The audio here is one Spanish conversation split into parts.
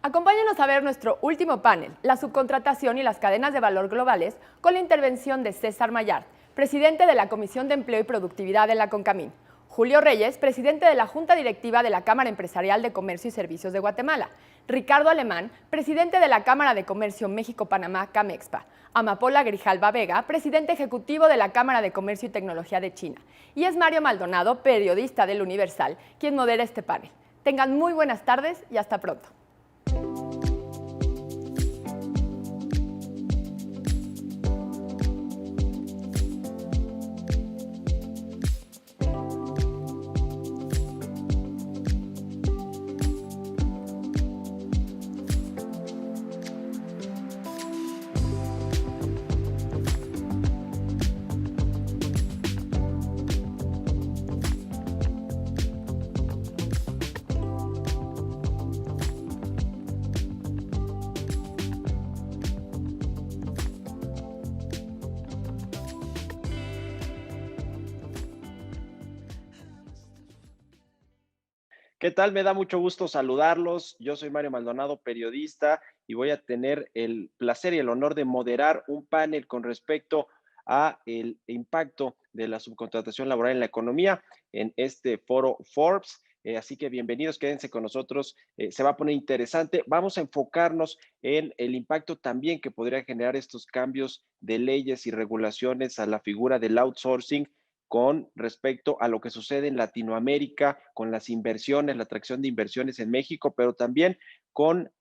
Acompáñanos a ver nuestro último panel, la subcontratación y las cadenas de valor globales, con la intervención de César Mayard, presidente de la Comisión de Empleo y Productividad de la CONCAMIN; Julio Reyes, presidente de la Junta Directiva de la Cámara Empresarial de Comercio y Servicios de Guatemala; Ricardo Alemán, presidente de la Cámara de Comercio México-Panamá, CAMEXPA; Amapola Grijalva Vega, presidente ejecutivo de la Cámara de Comercio y Tecnología de China; y es Mario Maldonado, periodista del Universal, quien modera este panel. Tengan muy buenas tardes y hasta pronto. ¿Qué tal? Me da mucho gusto saludarlos. Yo soy Mario Maldonado, periodista, y voy a tener el placer y el honor de moderar un panel con respecto a el impacto de la subcontratación laboral en la economía en este foro Forbes. Así que bienvenidos, quédense con nosotros. Se va a poner interesante. Vamos a enfocarnos en el impacto también que podría generar estos cambios de leyes y regulaciones a la figura del outsourcing con respecto a lo que sucede en Latinoamérica, con las inversiones, la atracción de inversiones en México, pero también con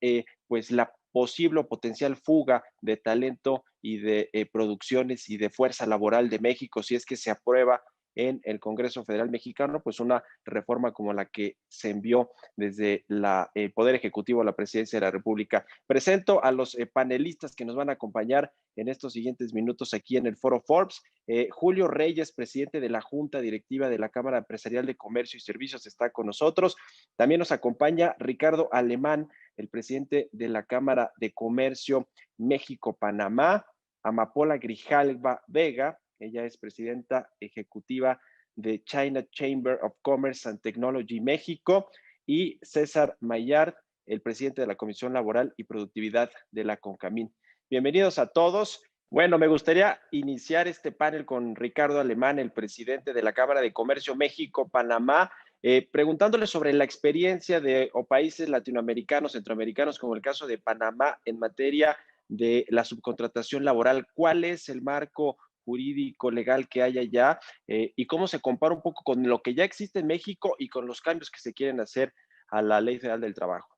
pues la posible o potencial fuga de talento y de producciones y de fuerza laboral de México, si es que se aprueba en el Congreso Federal Mexicano, pues una reforma como la que se envió desde el Poder Ejecutivo a la Presidencia de la República. Presento a los panelistas que nos van a acompañar en estos siguientes minutos aquí en el Foro Forbes. Julio Reyes, presidente de la Junta Directiva de la Cámara Empresarial de Comercio y Servicios, está con nosotros. También nos acompaña Ricardo Alemán, el presidente de la Cámara de Comercio México-Panamá. Amapola Grijalva Vega, ella es presidenta ejecutiva de China Chamber of Commerce and Technology México. Y César Mayard, el presidente de la Comisión Laboral y Productividad de la CONCAMIN. Bienvenidos a todos. Bueno, me gustaría iniciar este panel con Ricardo Alemán, el presidente de la Cámara de Comercio México-Panamá, preguntándole sobre la experiencia de países latinoamericanos, centroamericanos, como el caso de Panamá, en materia de la subcontratación laboral. ¿Cuál es el marco jurídico legal que hay allá y cómo se compara un poco con lo que ya existe en México y con los cambios que se quieren hacer a la Ley Federal del Trabajo?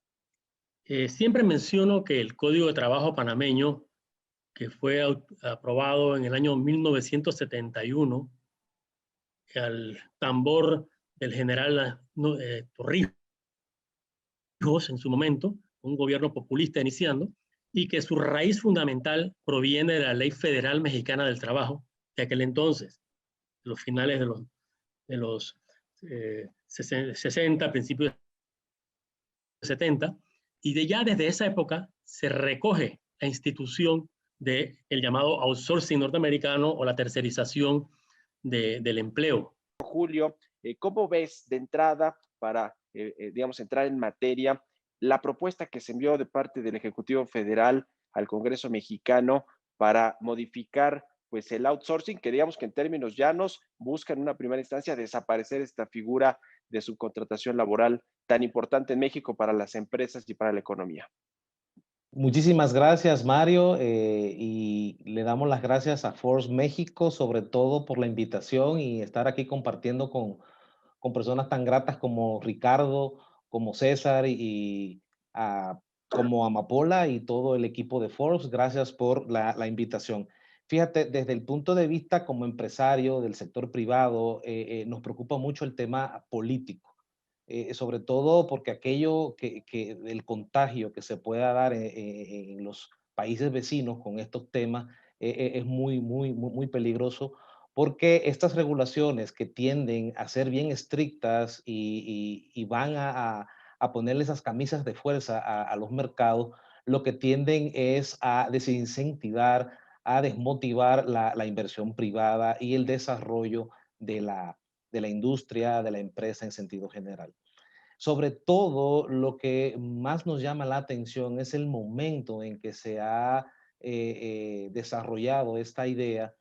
Siempre menciono que el Código de Trabajo panameño, que fue aprobado en el año 1971, al tambor del general Torrijos en su momento, un gobierno populista iniciando, y que su raíz fundamental proviene de la Ley Federal Mexicana del Trabajo, de aquel entonces, los finales de los 60, principios de 70, y desde esa época se recoge la institución del llamado outsourcing norteamericano o la tercerización del empleo. Julio, ¿cómo ves de entrada para, digamos, entrar en materia la propuesta que se envió de parte del Ejecutivo Federal al Congreso mexicano para modificar pues el outsourcing, que digamos que en términos llanos busca en una primera instancia desaparecer esta figura de subcontratación laboral tan importante en México para las empresas y para la economía? Muchísimas gracias, Mario, y le damos las gracias a Force México, sobre todo por la invitación y estar aquí compartiendo con personas tan gratas como Ricardo, como César y como Amapola y todo el equipo de Forbes. Gracias por la invitación. Fíjate, desde el punto de vista como empresario del sector privado, nos preocupa mucho el tema político. Sobre todo porque aquello el contagio que se pueda dar en los países vecinos con estos temas es muy peligroso, porque estas regulaciones que tienden a ser bien estrictas y van a ponerle esas camisas de fuerza a los mercados, lo que tienden es a desincentivar, a desmotivar la inversión privada y el desarrollo de la industria, de la empresa en sentido general. Sobre todo, lo que más nos llama la atención es el momento en que se ha desarrollado esta idea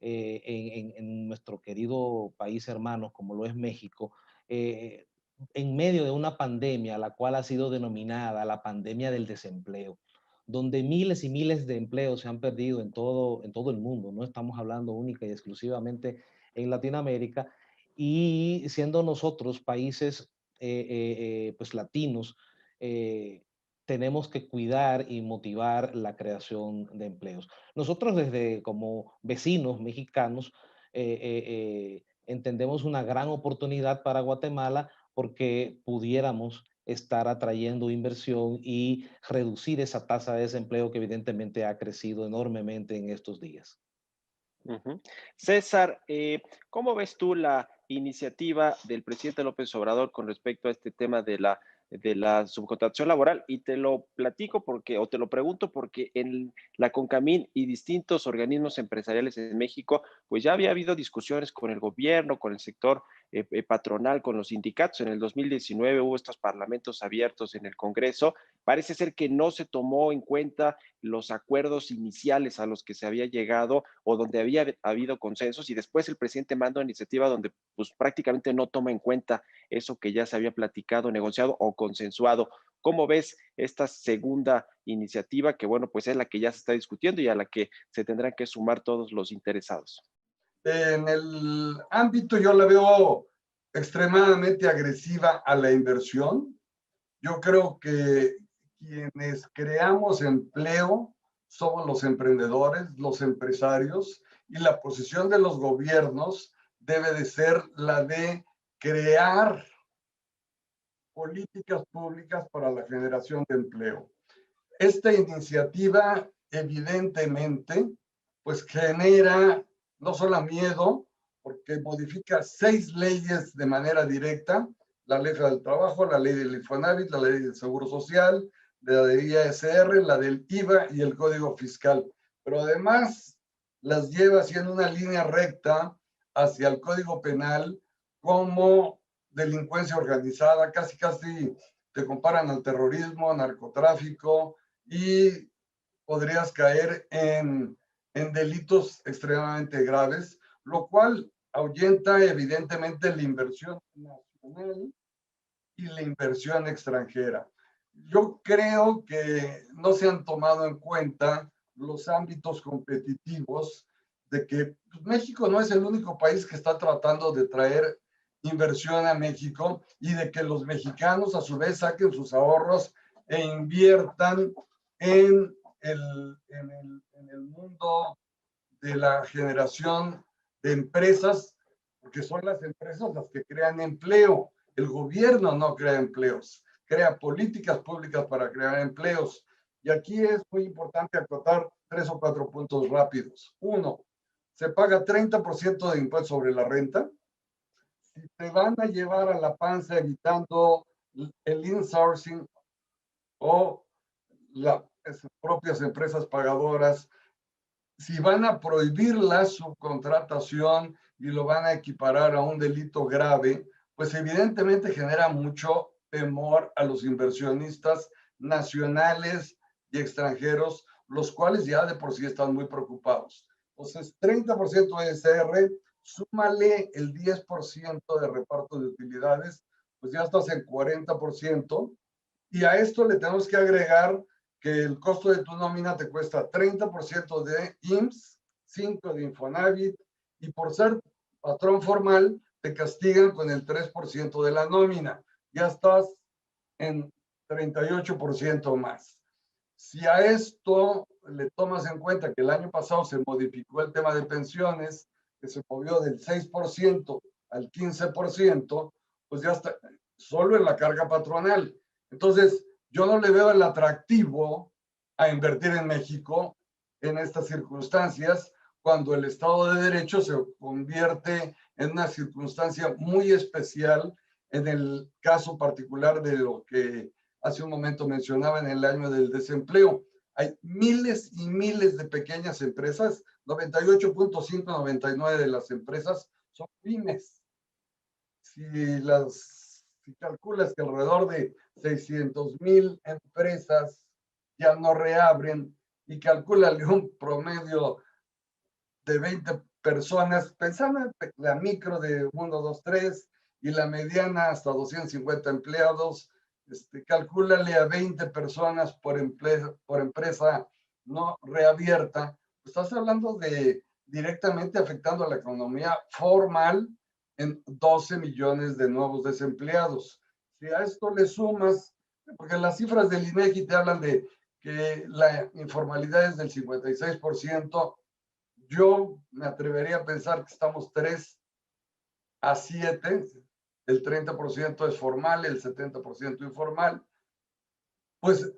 en nuestro querido país hermano, como lo es México, eh, en medio de una pandemia, la cual ha sido denominada la pandemia del desempleo, donde miles y miles de empleos se han perdido en todo el mundo. No estamos hablando única y exclusivamente en Latinoamérica, y siendo nosotros países pues latinos, tenemos que cuidar y motivar la creación de empleos. Nosotros desde como vecinos mexicanos entendemos una gran oportunidad para Guatemala porque pudiéramos estar atrayendo inversión y reducir esa tasa de desempleo que evidentemente ha crecido enormemente en estos días. Ujú. César, ¿cómo ves tú la iniciativa del presidente López Obrador con respecto a este tema de la subcontratación laboral? Y te lo platico porque, o te lo pregunto porque en la CONCAMIN y distintos organismos empresariales en México, pues ya había habido discusiones con el gobierno, con el sector patronal, con los sindicatos. En el 2019 hubo estos parlamentos abiertos en el Congreso. Parece ser que no se tomó en cuenta los acuerdos iniciales a los que se había llegado o donde había habido consensos, y después el presidente manda una iniciativa donde pues prácticamente no toma en cuenta eso que ya se había platicado, negociado o consensuado. ¿Cómo ves esta segunda iniciativa que, bueno, pues es la que ya se está discutiendo y a la que se tendrán que sumar todos los interesados? En el ámbito yo la veo extremadamente agresiva a la inversión. Yo creo que quienes creamos empleo somos los emprendedores, los empresarios, y la posición de los gobiernos debe de ser la de crear políticas públicas para la generación de empleo. Esta iniciativa evidentemente pues genera no solo miedo, porque modifica 6 leyes de manera directa: la ley del trabajo, la ley del Infonavit, la ley del Seguro Social, la de ISR, la del IVA y el Código Fiscal. Pero además las lleva haciendo una línea recta hacia el Código Penal como delincuencia organizada, casi te comparan al terrorismo, narcotráfico, y podrías caer en delitos extremadamente graves, lo cual ahuyenta evidentemente la inversión nacional y la inversión extranjera. Yo creo que no se han tomado en cuenta los ámbitos competitivos de que pues, México no es el único país que está tratando de traer inversión a México, y de que los mexicanos a su vez saquen sus ahorros e inviertan en el mundo de la generación de empresas, porque son las empresas las que crean empleo. El gobierno no crea empleos, crea políticas públicas para crear empleos. Y aquí es muy importante acotar 3 o 4 puntos rápidos. Uno, se paga 30% de impuesto sobre la renta. Si te van a llevar a la panza evitando el insourcing o las propias empresas pagadoras, si van a prohibir la subcontratación y lo van a equiparar a un delito grave, pues evidentemente genera mucho temor a los inversionistas nacionales y extranjeros, los cuales ya de por sí están muy preocupados. Entonces, 30% de SR, súmale el 10% de reparto de utilidades, pues ya estás en 40%, y a esto le tenemos que agregar que el costo de tu nómina te cuesta 30% de IMSS, 5% de Infonavit, y por ser patrón formal te castigan con el 3% de la nómina. Ya estás en 38% más. Si a esto le tomas en cuenta que el año pasado se modificó el tema de pensiones, que se movió del 6% al 15%, pues ya está solo en la carga patronal. Entonces, yo no le veo el atractivo a invertir en México en estas circunstancias, cuando el Estado de Derecho se convierte en una circunstancia muy especial en el caso particular de lo que hace un momento mencionaba en el año del desempleo. Hay miles y miles de pequeñas empresas, 98.5, 99 de las empresas son pymes. Si si calculas que alrededor de 600,000 empresas ya no reabren y calcúlale un promedio de 20 personas, pensando en la micro de 1, 2, 3 y la mediana hasta 250 empleados, calcúlale a 20 personas por empresa no reabierta, estás hablando de directamente afectando a la economía formal en 12 millones de nuevos desempleados. Si a esto le sumas, porque las cifras del INEGI te hablan de que la informalidad es del 56%, yo me atrevería a pensar que estamos 3 a 7, el 30% es formal, el 70% informal. Pues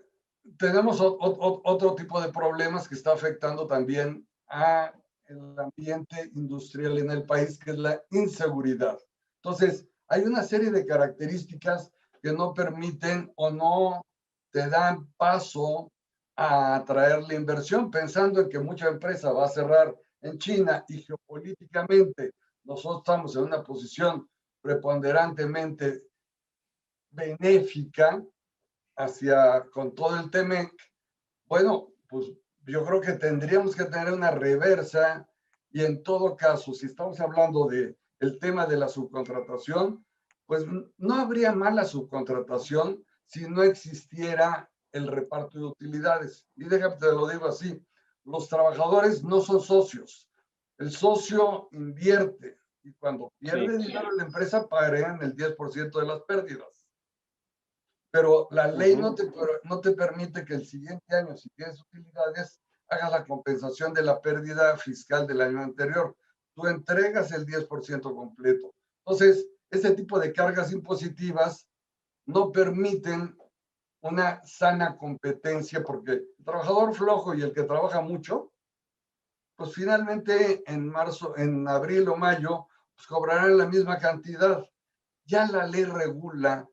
tenemos otro tipo de problemas que está afectando también a el ambiente industrial en el país, que es la inseguridad. Entonces, hay una serie de características que no permiten o no te dan paso a atraer la inversión, pensando en que mucha empresa va a cerrar en China y geopolíticamente nosotros estamos en una posición preponderantemente benéfica con todo el TEMEC. Bueno, pues yo creo que tendríamos que tener una reversa y en todo caso, si estamos hablando del tema de la subcontratación, pues no habría mala subcontratación si no existiera el reparto de utilidades. Y déjame te lo digo así, los trabajadores no son socios. El socio invierte y cuando pierde dinero en la empresa pagarán el 10% de las pérdidas. Pero la ley no te permite que el siguiente año, si tienes utilidades, hagas la compensación de la pérdida fiscal del año anterior. Tú entregas el 10% completo. Entonces, ese tipo de cargas impositivas no permiten una sana competencia, porque el trabajador flojo y el que trabaja mucho, pues finalmente en abril o mayo, pues cobrarán la misma cantidad. Ya la ley regula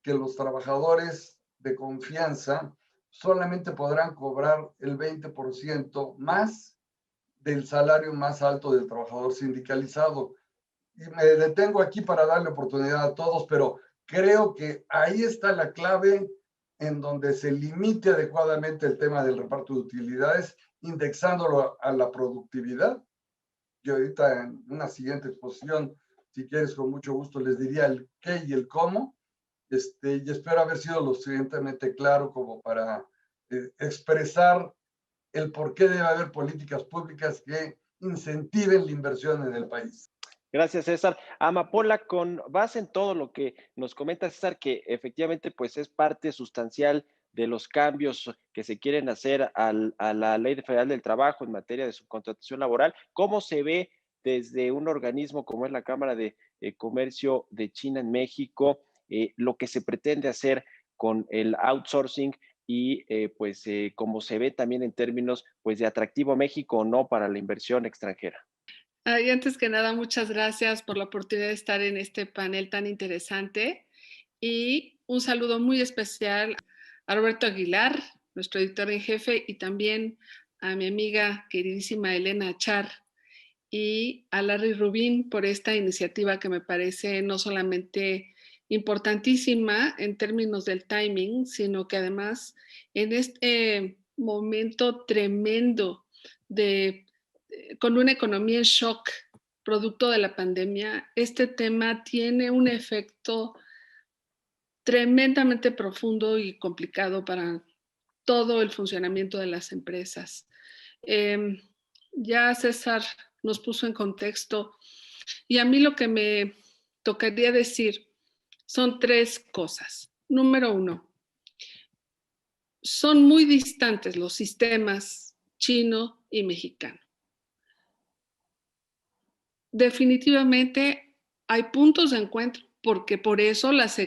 que los trabajadores de confianza solamente podrán cobrar el 20% más del salario más alto del trabajador sindicalizado. Y me detengo aquí para darle oportunidad a todos, pero creo que ahí está la clave en donde se limite adecuadamente el tema del reparto de utilidades, indexándolo a la productividad. Yo ahorita en una siguiente exposición, si quieres, con mucho gusto les diría el qué y el cómo. Y espero haber sido lo suficientemente claro como para expresar el por qué debe haber políticas públicas que incentiven la inversión en el país. Gracias, César. Amapola, con base en todo lo que nos comenta César, que efectivamente pues es parte sustancial de los cambios que se quieren hacer a la Ley Federal del Trabajo en materia de subcontratación laboral, ¿cómo se ve desde un organismo como es la Cámara de Comercio de China en México lo que se pretende hacer con el outsourcing y cómo se ve también en términos pues de atractivo a México o no para la inversión extranjera? Y antes que nada, muchas gracias por la oportunidad de estar en este panel tan interesante y un saludo muy especial a Roberto Aguilar, nuestro editor en jefe, y también a mi amiga queridísima Elena Achar y a Larry Rubin por esta iniciativa que me parece no solamente importantísima en términos del timing, sino que además en este momento tremendo con una economía en shock producto de la pandemia, este tema tiene un efecto tremendamente profundo y complicado para todo el funcionamiento de las empresas. Ya César nos puso en contexto y a mí lo que me tocaría decir son 3 cosas. Número 1, son muy distantes los sistemas chino y mexicano. Definitivamente hay puntos de encuentro, porque por eso las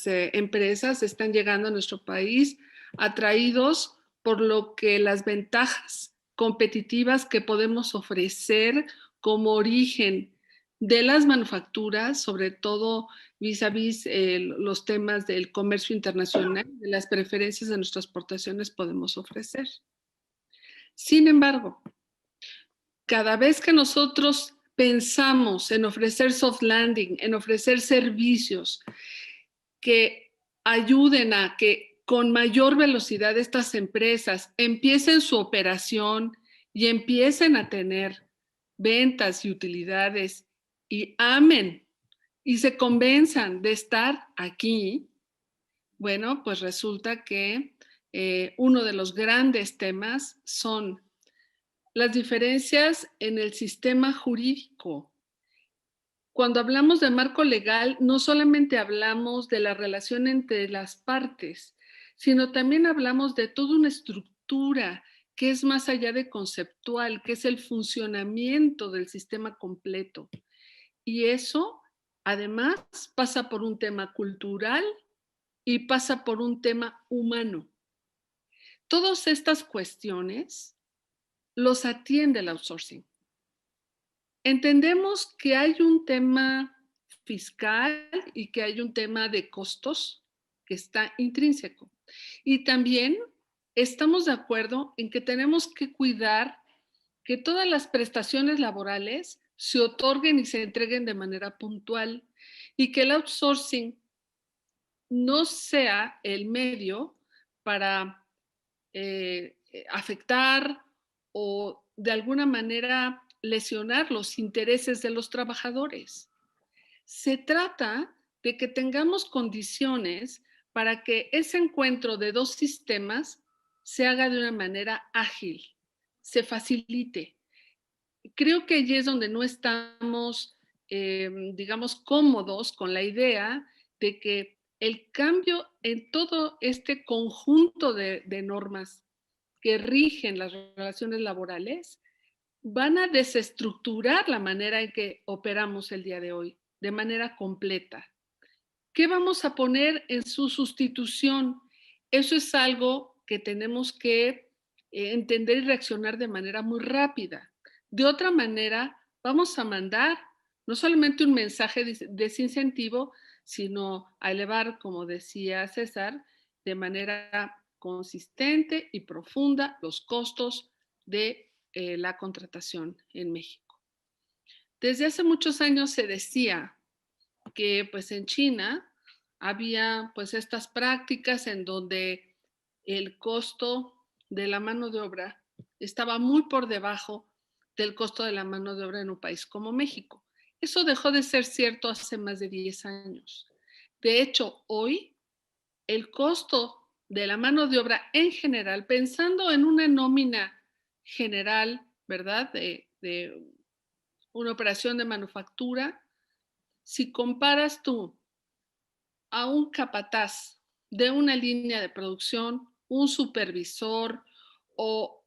empresas están llegando a nuestro país atraídos por lo que las ventajas competitivas que podemos ofrecer como origen de las manufacturas, sobre todo vis a vis los temas del comercio internacional, de las preferencias de nuestras exportaciones podemos ofrecer. Sin embargo, cada vez que nosotros pensamos en ofrecer soft landing, en ofrecer servicios que ayuden a que con mayor velocidad estas empresas empiecen su operación y empiecen a tener ventas y utilidades y amen y se convenzan de estar aquí, bueno, pues resulta que uno de los grandes temas son las diferencias en el sistema jurídico. Cuando hablamos de marco legal, no solamente hablamos de la relación entre las partes, sino también hablamos de toda una estructura que es más allá de conceptual, que es el funcionamiento del sistema completo. Y eso, además, pasa por un tema cultural y pasa por un tema humano. Todas estas cuestiones los atiende el outsourcing. Entendemos que hay un tema fiscal y que hay un tema de costos que está intrínseco. Y también estamos de acuerdo en que tenemos que cuidar que todas las prestaciones laborales se otorguen y se entreguen de manera puntual y que el outsourcing no sea el medio para afectar o de alguna manera lesionar los intereses de los trabajadores. Se trata de que tengamos condiciones para que ese encuentro de dos sistemas se haga de una manera ágil, se facilite. Creo que allí es donde no estamos, digamos, cómodos con la idea de que el cambio en todo este conjunto de normas que rigen las relaciones laborales van a desestructurar la manera en que operamos el día de hoy, de manera completa. ¿Qué vamos a poner en su sustitución? Eso es algo que tenemos que entender y reaccionar de manera muy rápida. De otra manera, vamos a mandar no solamente un mensaje de desincentivo, sino a elevar, como decía César, de manera consistente y profunda los costos de la contratación en México. Desde hace muchos años se decía que pues en China había pues estas prácticas en donde el costo de la mano de obra estaba muy por debajo del costo de la mano de obra en un país como México. Eso dejó de ser cierto hace más de 10 años. De hecho, hoy el costo de la mano de obra en general, pensando en una nómina general, ¿verdad? De una operación de manufactura, si comparas tú a un capataz de una línea de producción, un supervisor o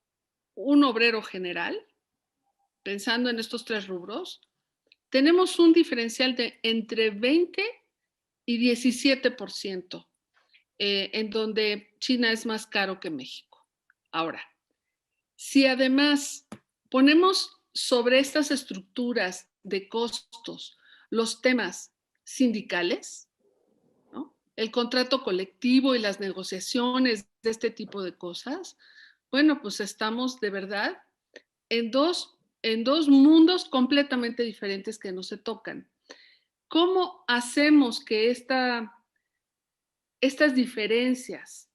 un obrero general, pensando en estos tres rubros, tenemos un diferencial de entre 20 y 17%, en donde China es más caro que México. Ahora, si además ponemos sobre estas estructuras de costos los temas sindicales, ¿no? El contrato colectivo y las negociaciones de este tipo de cosas, bueno, pues estamos de verdad en dos mundos completamente diferentes que no se tocan. ¿Cómo hacemos que estas diferencias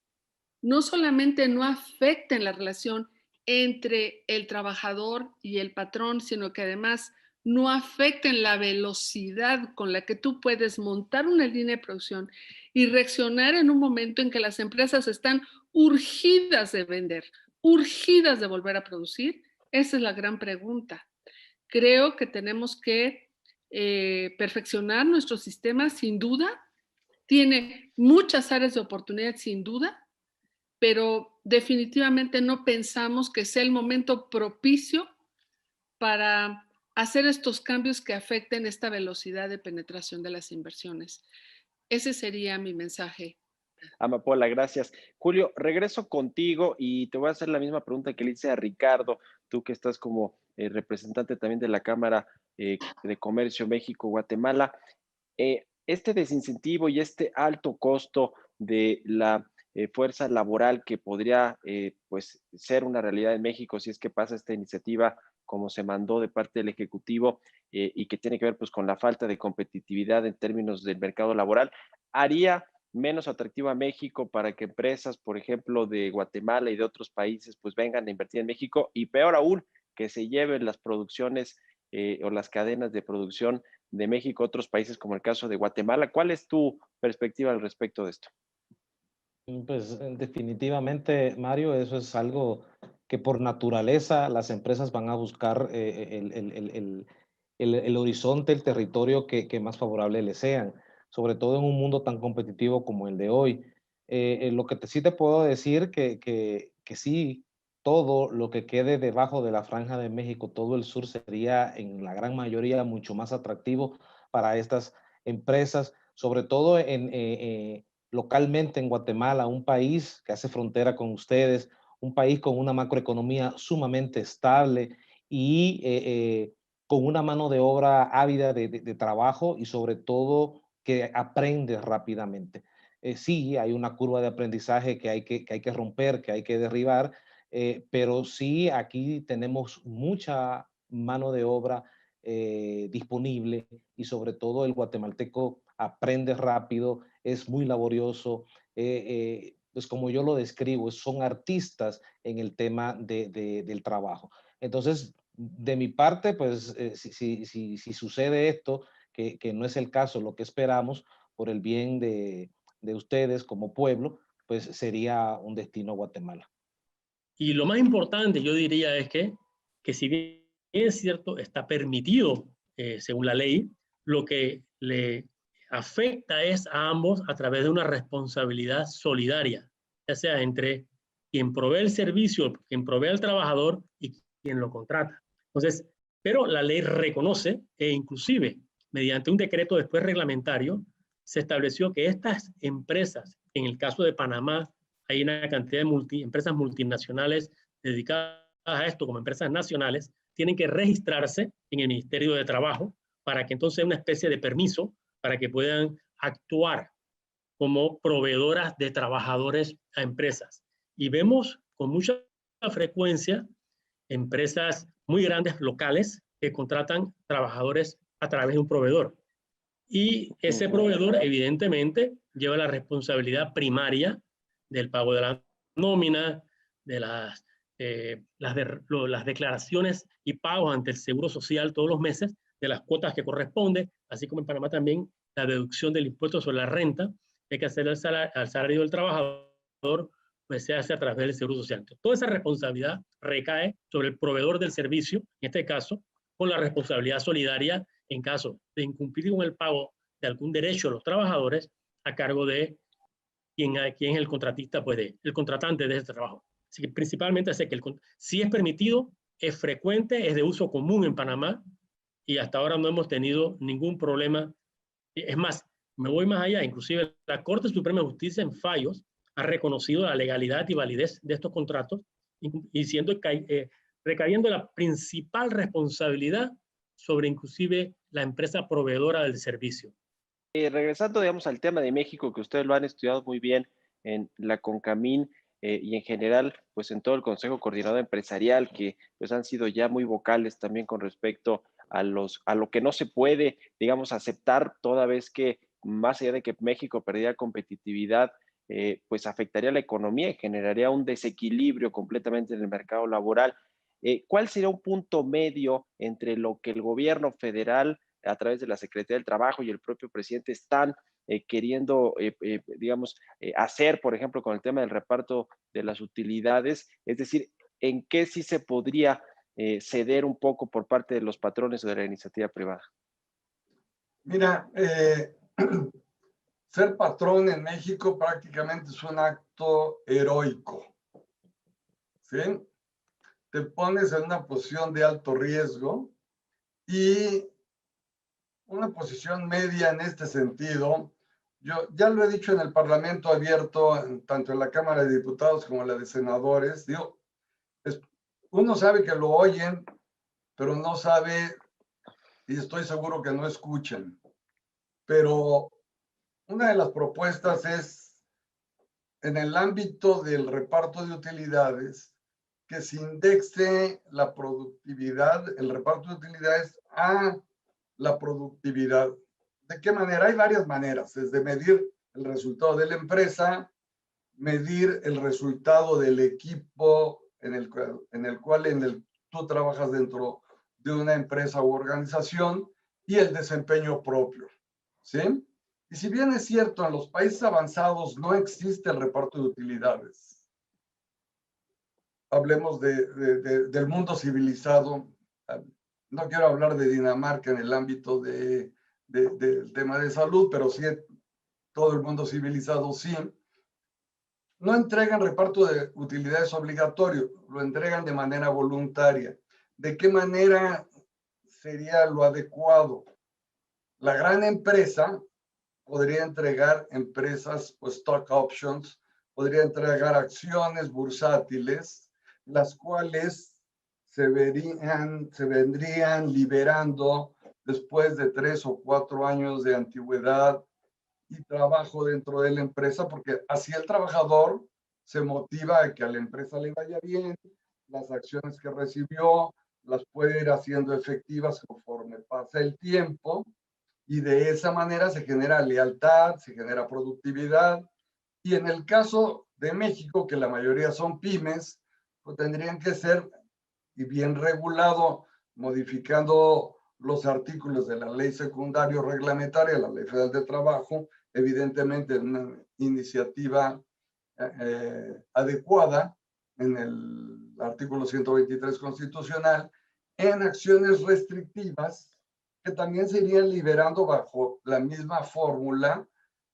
no solamente no afecten la relación entre el trabajador y el patrón, sino que además no afecten la velocidad con la que tú puedes montar una línea de producción y reaccionar en un momento en que las empresas están urgidas de vender, urgidas de volver a producir? Esa es la gran pregunta. Creo que tenemos que perfeccionar nuestro sistema, sin duda. Tiene muchas áreas de oportunidad, sin duda, pero definitivamente no pensamos que sea el momento propicio para hacer estos cambios que afecten esta velocidad de penetración de las inversiones. Ese sería mi mensaje. Amapola, gracias. Julio, regreso contigo y te voy a hacer la misma pregunta que le hice a Ricardo, tú que estás como representante también de la Cámara de Comercio México-Guatemala. Este desincentivo y este alto costo de la fuerza laboral que podría pues ser una realidad en México si es que pasa esta iniciativa como se mandó de parte del Ejecutivo y que tiene que ver pues con la falta de competitividad en términos del mercado laboral, haría menos atractivo a México para que empresas, por ejemplo, de Guatemala y de otros países, pues vengan a invertir en México, y peor aún, que se lleven las producciones o las cadenas de producción de México a otros países, como el caso de Guatemala. ¿Cuál es tu perspectiva al respecto de esto? Pues definitivamente, Mario, eso es algo que por naturaleza las empresas van a buscar el horizonte, el territorio que más favorable les sean, sobre todo en un mundo tan competitivo como el de hoy. Lo que sí te puedo decir que sí, todo lo que quede debajo de la Franja de México, todo el sur sería en la gran mayoría mucho más atractivo para estas empresas, sobre todo localmente en Guatemala, un país que hace frontera con ustedes, un país con una macroeconomía sumamente estable y con una mano de obra ávida de trabajo y sobre todo que aprende rápidamente. Sí, hay una curva de aprendizaje que hay que romper, que hay que derribar, pero sí aquí tenemos mucha mano de obra disponible y sobre todo el guatemalteco aprende rápido, es muy laborioso, pues como yo lo describo, son artistas en el tema del trabajo. Entonces, de mi parte, pues si sucede esto, que no es el caso, lo que esperamos por el bien de ustedes como pueblo, pues sería un destino Guatemala. Y lo más importante, yo diría, es que si bien es cierto, está permitido, según la ley, lo que le afecta es a ambos a través de una responsabilidad solidaria, ya sea entre quien provee el servicio, quien provee al trabajador y quien lo contrata. Entonces, pero la ley reconoce e inclusive mediante un decreto después reglamentario se estableció que estas empresas, en el caso de Panamá, hay una cantidad de empresas multinacionales dedicadas a esto como empresas nacionales, tienen que registrarse en el Ministerio de Trabajo para que entonces una especie de permiso para que puedan actuar como proveedoras de trabajadores a empresas. Y vemos con mucha frecuencia empresas muy grandes locales que contratan trabajadores a través de un proveedor. Y ese proveedor evidentemente lleva la responsabilidad primaria del pago de la nómina, de las declaraciones y pagos ante el Seguro Social todos los meses, de las cuotas que corresponde, así como en Panamá también la deducción del impuesto sobre la renta que hay que hacer al salario del trabajador, pues se hace a través del Seguro Social. Entonces, toda esa responsabilidad recae sobre el proveedor del servicio, en este caso, con la responsabilidad solidaria en caso de incumplir con el pago de algún derecho a los trabajadores a cargo de quién es el contratista, pues el contratante de ese trabajo. Así que principalmente sé que si es permitido, es frecuente, es de uso común en Panamá y hasta ahora no hemos tenido ningún problema. Es más, me voy más allá, inclusive la Corte Suprema de Justicia en fallos ha reconocido la legalidad y validez de estos contratos y siendo recayendo la principal responsabilidad sobre inclusive la empresa proveedora del servicio. Regresando, digamos, al tema de México, que ustedes lo han estudiado muy bien en la CONCAMIN y en general, pues en todo el Consejo Coordinador Empresarial, que pues han sido ya muy vocales también con respecto a lo que no se puede, digamos, aceptar toda vez que más allá de que México perdiera competitividad, pues afectaría la economía y generaría un desequilibrio completamente en el mercado laboral. ¿Cuál sería un punto medio entre lo que el gobierno federal a través de la Secretaría del Trabajo y el propio presidente están queriendo, digamos, hacer, por ejemplo, con el tema del reparto de las utilidades? Es decir, ¿en qué sí se podría ceder un poco por parte de los patrones o de la iniciativa privada? Mira, ser patrón en México prácticamente es un acto heroico, ¿sí? Te pones en una posición de alto riesgo y una posición media en este sentido. Yo ya lo he dicho en el Parlamento abierto, tanto en la Cámara de Diputados como en la de Senadores. Digo, uno sabe que lo oyen, pero no sabe, y estoy seguro que no escuchan. Pero una de las propuestas es, en el ámbito del reparto de utilidades, que se indexe la productividad, el reparto de utilidades a la productividad. ¿De qué manera? Hay varias maneras, desde medir el resultado de la empresa, medir el resultado del equipo en el cual tú trabajas dentro de una empresa u organización y el desempeño propio, ¿sí? Y si bien es cierto, en los países avanzados no existe el reparto de utilidades. Hablemos del mundo civilizado. No quiero hablar de Dinamarca en el ámbito del tema de salud, pero sí todo el mundo civilizado sí. No entregan reparto de utilidades obligatorio, lo entregan de manera voluntaria. ¿De qué manera sería lo adecuado? La gran empresa podría entregar empresas o stock options, podría entregar acciones bursátiles, las cuales se vendrían liberando después de 3 o 4 años de antigüedad y trabajo dentro de la empresa, porque así el trabajador se motiva a que a la empresa le vaya bien, las acciones que recibió las puede ir haciendo efectivas conforme pasa el tiempo, y de esa manera se genera lealtad, se genera productividad. Y en el caso de México, que la mayoría son pymes, pues tendrían que ser y bien regulado, modificando los artículos de la ley secundaria reglamentaria, la ley federal de trabajo, evidentemente en una iniciativa adecuada en el artículo 123 constitucional, en acciones restrictivas que también se irían liberando bajo la misma fórmula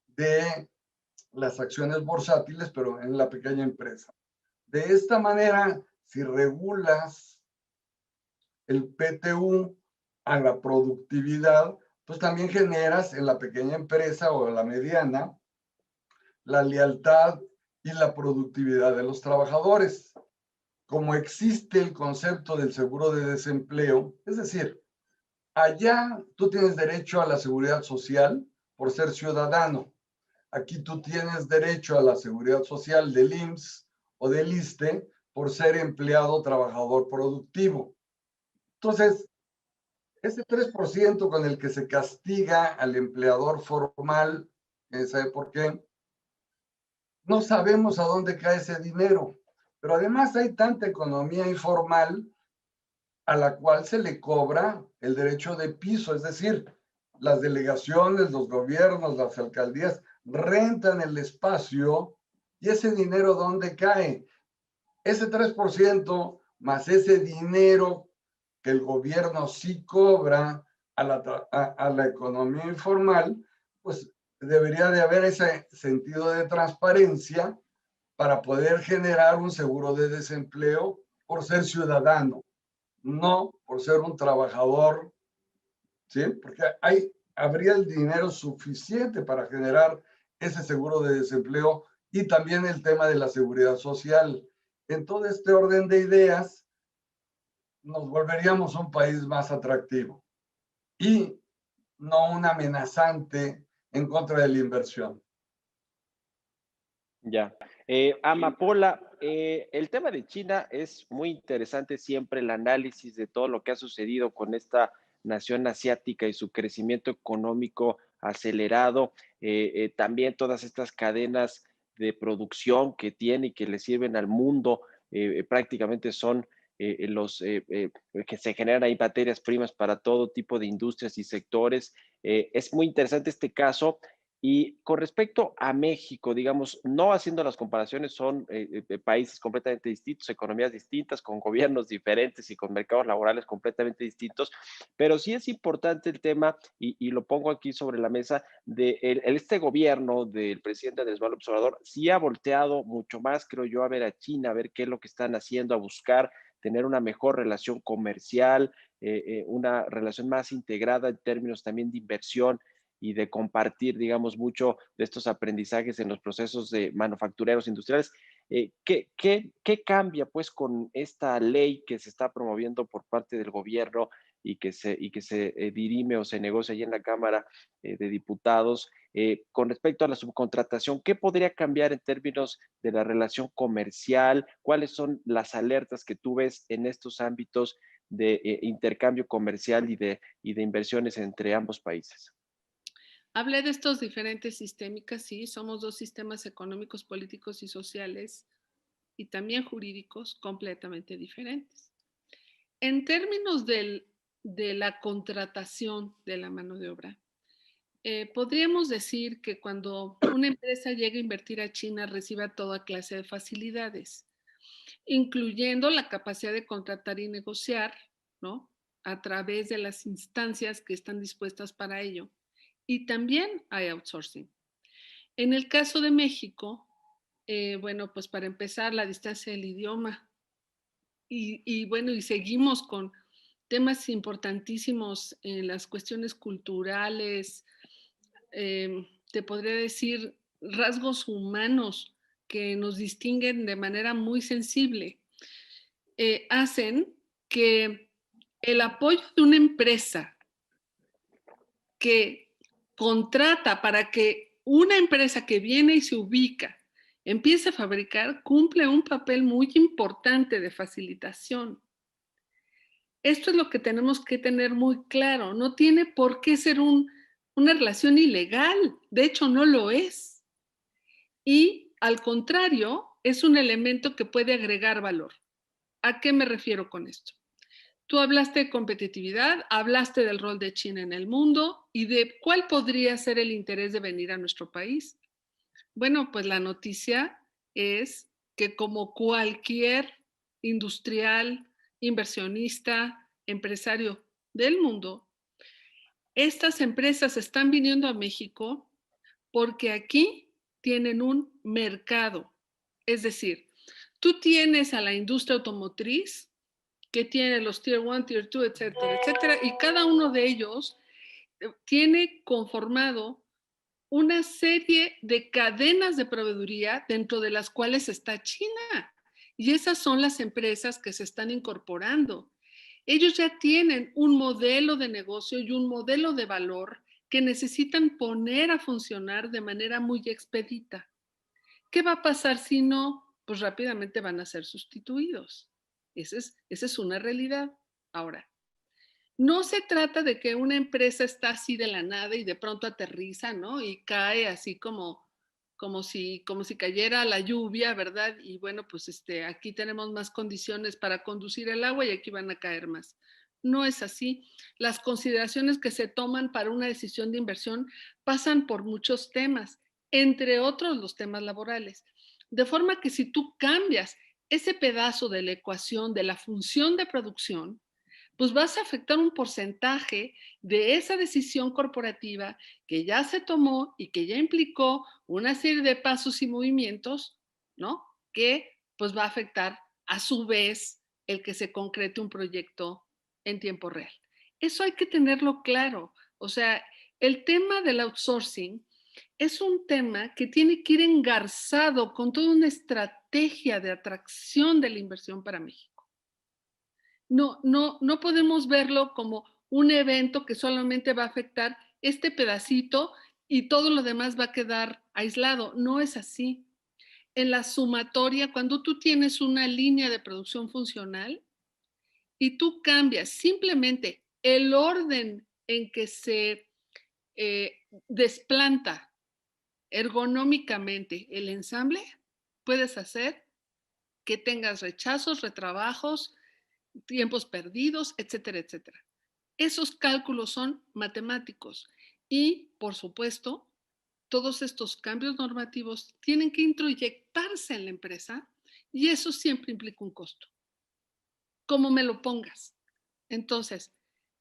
de las acciones bursátiles, pero en la pequeña empresa. De esta manera, si regulas el PTU a la productividad, pues también generas en la pequeña empresa o en la mediana la lealtad y la productividad de los trabajadores. Como existe el concepto del seguro de desempleo, es decir, allá tú tienes derecho a la seguridad social por ser ciudadano. Aquí tú tienes derecho a la seguridad social del IMSS o del ISSSTE por ser empleado trabajador productivo. Entonces, ese 3% con el que se castiga al empleador formal, ¿sabe por qué? No sabemos a dónde cae ese dinero, pero además hay tanta economía informal a la cual se le cobra el derecho de piso, es decir, las delegaciones, los gobiernos, las alcaldías rentan el espacio y ese dinero ¿dónde cae? Ese 3% más ese dinero que el gobierno sí cobra a la economía informal, pues debería de haber ese sentido de transparencia para poder generar un seguro de desempleo por ser ciudadano, no por ser un trabajador, ¿sí? Porque habría el dinero suficiente para generar ese seguro de desempleo y también el tema de la seguridad social. En todo este orden de ideas, nos volveríamos un país más atractivo y no un amenazante en contra de la inversión. Ya. Amapola, el tema de China es muy interesante siempre, el análisis de todo lo que ha sucedido con esta nación asiática y su crecimiento económico acelerado, también todas estas cadenas de producción que tiene y que le sirven al mundo, prácticamente son que se generan ahí materias primas para todo tipo de industrias y sectores. Es muy interesante este caso. Y con respecto a México, digamos, no haciendo las comparaciones, son países completamente distintos, economías distintas, con gobiernos diferentes y con mercados laborales completamente distintos, pero sí es importante el tema, y lo pongo aquí sobre la mesa, de este gobierno del presidente Andrés Manuel López Obrador, sí ha volteado mucho más, creo yo, a ver a China, a ver qué es lo que están haciendo, a buscar tener una mejor relación comercial, una relación más integrada en términos también de inversión y de compartir, digamos, mucho de estos aprendizajes en los procesos de manufactureros industriales. ¿Qué cambia, pues, con esta ley que se está promoviendo por parte del gobierno y que se dirime o se negocia allí en la Cámara de Diputados con respecto a la subcontratación? ¿Qué podría cambiar en términos de la relación comercial? ¿Cuáles son las alertas que tú ves en estos ámbitos de intercambio comercial y de inversiones entre ambos países? Hablé de estos diferentes sistémicas, sí, somos dos sistemas económicos, políticos y sociales y también jurídicos completamente diferentes. En términos de la contratación de la mano de obra, podríamos decir que cuando una empresa llega a invertir a China recibe toda clase de facilidades, incluyendo la capacidad de contratar y negociar, ¿no? A través de las instancias que están dispuestas para ello. Y también hay outsourcing. En el caso de México, bueno, pues para empezar, la distancia del idioma. Y bueno, y seguimos con temas importantísimos en las cuestiones culturales, te podría decir rasgos humanos que nos distinguen de manera muy sensible, hacen que el apoyo de una empresa que contrata para que una empresa que viene y se ubica empiece a fabricar, cumple un papel muy importante de facilitación. Esto es lo que tenemos que tener muy claro. No tiene por qué ser una relación ilegal. De hecho, no lo es. Y al contrario, es un elemento que puede agregar valor. ¿A qué me refiero con esto? Tú hablaste de competitividad, hablaste del rol de China en el mundo y de cuál podría ser el interés de venir a nuestro país. Bueno, pues la noticia es que como cualquier industrial, inversionista, empresario del mundo, estas empresas están viniendo a México porque aquí tienen un mercado. Es decir, tú tienes a la industria automotriz que tiene los Tier 1, Tier 2, etcétera, etcétera, y cada uno de ellos tiene conformado una serie de cadenas de proveeduría dentro de las cuales está China. Y esas son las empresas que se están incorporando. Ellos ya tienen un modelo de negocio y un modelo de valor que necesitan poner a funcionar de manera muy expedita. ¿Qué va a pasar si no? Pues rápidamente van a ser sustituidos. Esa es una realidad. Ahora, no se trata de que una empresa está así de la nada y de pronto aterriza, ¿no? Y cae así como si cayera la lluvia, ¿verdad? Y bueno, pues aquí tenemos más condiciones para conducir el agua y aquí van a caer más. No es así. Las consideraciones que se toman para una decisión de inversión pasan por muchos temas, entre otros los temas laborales. De forma que si tú cambias ese pedazo de la ecuación de la función de producción, pues vas a afectar un porcentaje de esa decisión corporativa que ya se tomó y que ya implicó una serie de pasos y movimientos, ¿no? Que pues va a afectar a su vez el que se concrete un proyecto en tiempo real. Eso hay que tenerlo claro. O sea, el tema del outsourcing es un tema que tiene que ir engarzado con toda una estrategia de atracción de la inversión para México. No podemos verlo como un evento que solamente va a afectar este pedacito y todo lo demás va a quedar aislado. No es así. En la sumatoria, cuando tú tienes una línea de producción funcional y tú cambias simplemente el orden en que se desplanta ergonómicamente el ensamble, puedes hacer que tengas rechazos, retrabajos, tiempos perdidos, etcétera, etcétera. Esos cálculos son matemáticos y, por supuesto, todos estos cambios normativos tienen que introyectarse en la empresa y eso siempre implica un costo, como me lo pongas. Entonces,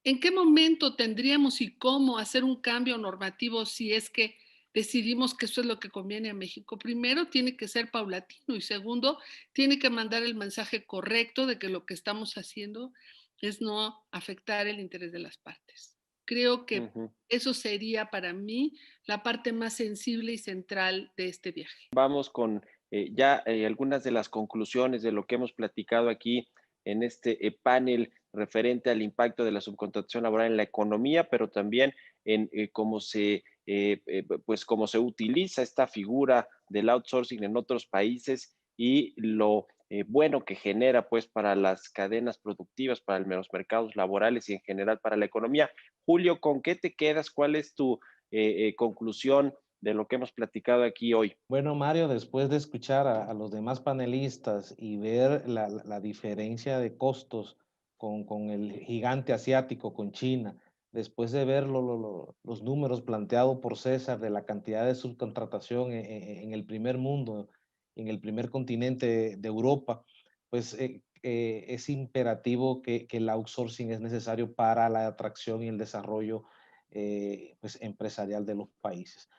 ¿en qué momento tendríamos y cómo hacer un cambio normativo si es que decidimos que eso es lo que conviene a México? Primero, tiene que ser paulatino y segundo, tiene que mandar el mensaje correcto de que lo que estamos haciendo es no afectar el interés de las partes. Creo que eso sería para mí la parte más sensible y central de este viaje. Vamos con algunas de las conclusiones de lo que hemos platicado aquí en este panel referente al impacto de la subcontratación laboral en la economía, pero también en cómo se utiliza esta figura del outsourcing en otros países y lo bueno que genera pues para las cadenas productivas, para los mercados laborales y en general para la economía. Julio, ¿con qué te quedas? ¿Cuál es tu conclusión de lo que hemos platicado aquí hoy. Bueno, Mario, después de escuchar a los demás panelistas y ver la diferencia de costos con el gigante asiático, con China, después de ver los números planteados por César de la cantidad de subcontratación en el primer mundo, en el primer continente de Europa, pues es imperativo que el outsourcing es necesario para la atracción y el desarrollo pues, empresarial de los países.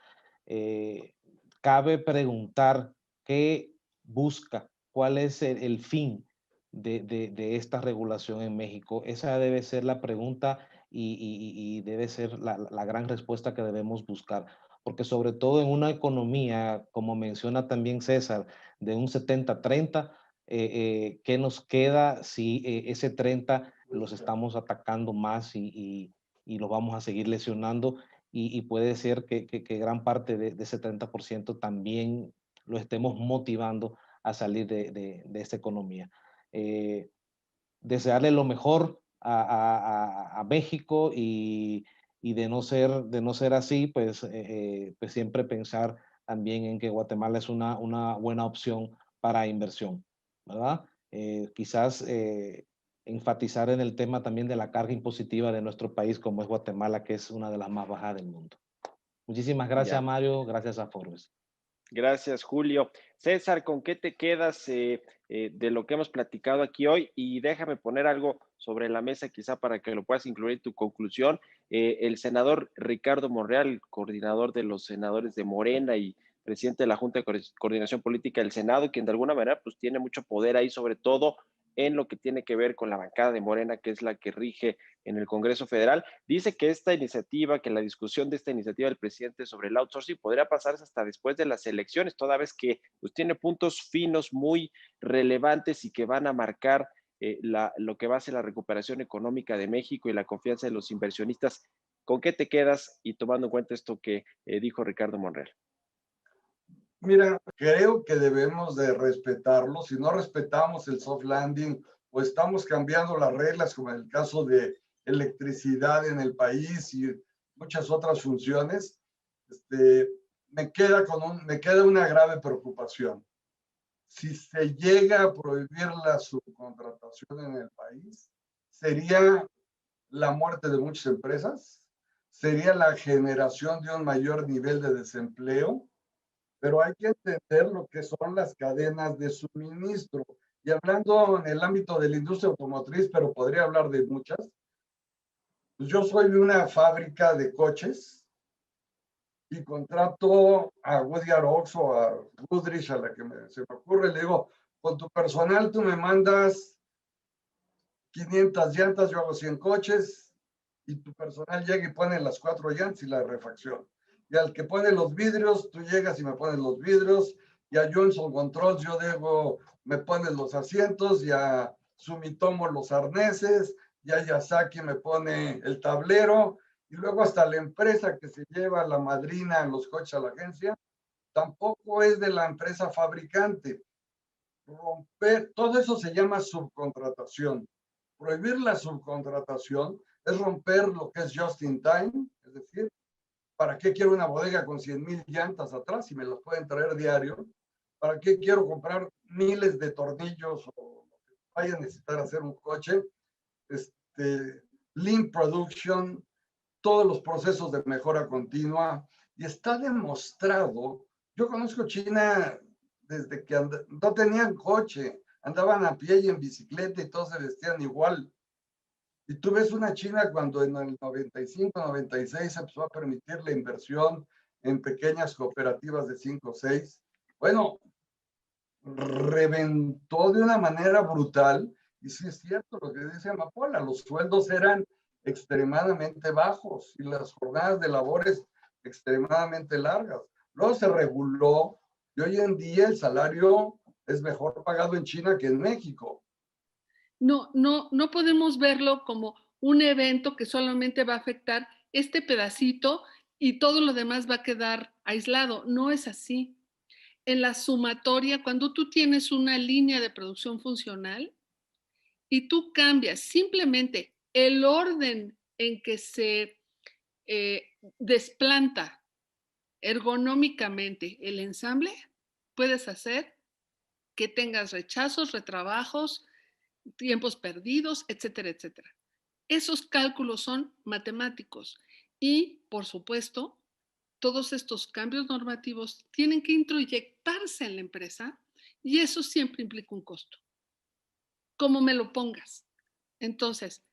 Cabe preguntar qué busca, cuál es el fin de esta regulación en México. Esa debe ser la pregunta y debe ser la gran respuesta que debemos buscar. Porque sobre todo en una economía, como menciona también César, de un 70-30, ¿qué nos queda si ese 30 los estamos atacando más y los vamos a seguir lesionando? Y puede ser que gran parte de ese 30% también lo estemos motivando a salir de esta economía. Desearle lo mejor a México y de no ser así, pues, pues siempre pensar también en que Guatemala es una buena opción para inversión, ¿verdad? Quizás enfatizar en el tema también de la carga impositiva de nuestro país, como es Guatemala, que es una de las más bajas del mundo. Muchísimas gracias, Ya. Mario. Gracias a Forbes. Gracias, Julio. César, ¿con qué te quedas de lo que hemos platicado aquí hoy? Y déjame poner algo sobre la mesa, quizá para que lo puedas incluir en tu conclusión. El senador Ricardo Monreal, coordinador de los senadores de Morena y presidente de la Junta de Coordinación Política del Senado, quien de alguna manera pues tiene mucho poder ahí, sobre todo en lo que tiene que ver con la bancada de Morena, que es la que rige en el Congreso Federal. Dice que esta iniciativa, que la discusión de esta iniciativa del presidente sobre el outsourcing podría pasarse hasta después de las elecciones, toda vez que pues, tiene puntos finos muy relevantes y que van a marcar lo que va a ser la recuperación económica de México y la confianza de los inversionistas. ¿Con qué te quedas y tomando en cuenta esto que dijo Ricardo Monreal? Mira, creo que debemos de respetarlo. Si no respetamos el soft landing o estamos cambiando las reglas, como en el caso de electricidad en el país y muchas otras funciones, me queda una grave preocupación. Si se llega a prohibir la subcontratación en el país, sería la muerte de muchas empresas, sería la generación de un mayor nivel de desempleo, pero hay que entender lo que son las cadenas de suministro. Y hablando en el ámbito de la industria automotriz, pero podría hablar de muchas, pues yo soy de una fábrica de coches y contrato a Goodyear o a Goodrich, a la que se me ocurre, le digo, con tu personal tú me mandas 500 llantas, yo hago 100 coches, y tu personal llega y pone las 4 llantas y la refacción. Y al que pone los vidrios, tú llegas y me pones los vidrios, y a Johnson Controls yo digo, me pones los asientos, y a Sumitomo los arneses, y a Yasaki me pone el tablero, y luego hasta la empresa que se lleva la madrina en los coches a la agencia, tampoco es de la empresa fabricante. Romper, todo eso se llama subcontratación. Prohibir la subcontratación es romper lo que es just in time, es decir, ¿para qué quiero una bodega con 100,000 llantas atrás si me las pueden traer diario? ¿Para qué quiero comprar miles de tornillos o lo que vaya a necesitar hacer un coche? Lean production, todos los procesos de mejora continua, y está demostrado. Yo conozco China desde que no tenían coche, andaban a pie y en bicicleta y todos se vestían igual. Y tú ves una China cuando en el 95, 96 se empezó a permitir la inversión en pequeñas cooperativas de 5 o 6. Bueno, reventó de una manera brutal. Y sí es cierto lo que dice Amapola, los sueldos eran extremadamente bajos y las jornadas de labores extremadamente largas. Luego se reguló y hoy en día el salario es mejor pagado en China que en México. No podemos verlo como un evento que solamente va a afectar este pedacito y todo lo demás va a quedar aislado. No es así. En la sumatoria, cuando tú tienes una línea de producción funcional y tú cambias simplemente el orden en que se desplanta ergonómicamente el ensamble, puedes hacer que tengas rechazos, retrabajos, tiempos perdidos, etcétera, etcétera. Esos cálculos son matemáticos y, por supuesto, todos estos cambios normativos tienen que introyectarse en la empresa y eso siempre implica un costo, como me lo pongas. Entonces,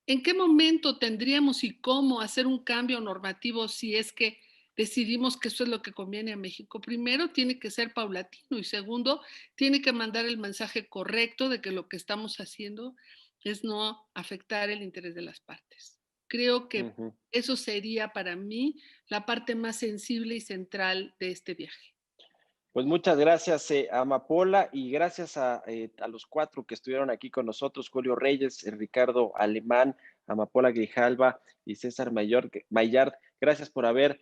¿en qué momento tendríamos y cómo hacer un cambio normativo si es que decidimos que eso es lo que conviene a México? Primero, tiene que ser paulatino y segundo, tiene que mandar el mensaje correcto de que lo que estamos haciendo es no afectar el interés de las partes. Creo que eso sería para mí la parte más sensible y central de este viaje. Pues muchas gracias, Amapola, y gracias a los 4 que estuvieron aquí con nosotros, Julio Reyes, Ricardo Alemán, Amapola Grijalva y César Maillard. Gracias por haber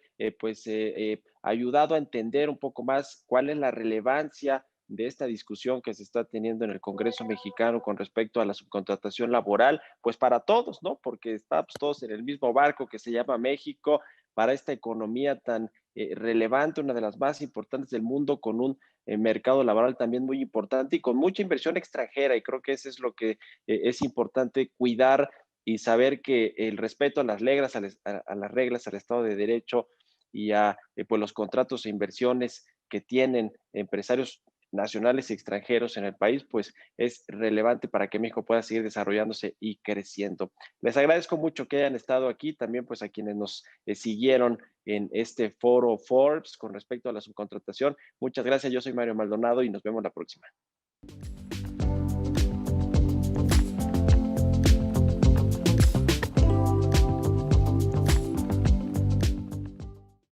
ayudado a entender un poco más cuál es la relevancia de esta discusión que se está teniendo en el Congreso mexicano con respecto a la subcontratación laboral, pues para todos, ¿no? Porque estamos todos en el mismo barco que se llama México, para esta economía tan relevante, una de las más importantes del mundo, con un mercado laboral también muy importante y con mucha inversión extranjera. Y creo que eso es lo que es importante cuidar y saber que el respeto a las reglas, las reglas, al Estado de Derecho y a pues los contratos e inversiones que tienen empresarios nacionales y extranjeros en el país, pues es relevante para que México pueda seguir desarrollándose y creciendo. Les agradezco mucho que hayan estado aquí, también pues a quienes nos siguieron en este foro Forbes con respecto a la subcontratación. Muchas gracias, yo soy Mario Maldonado y nos vemos la próxima.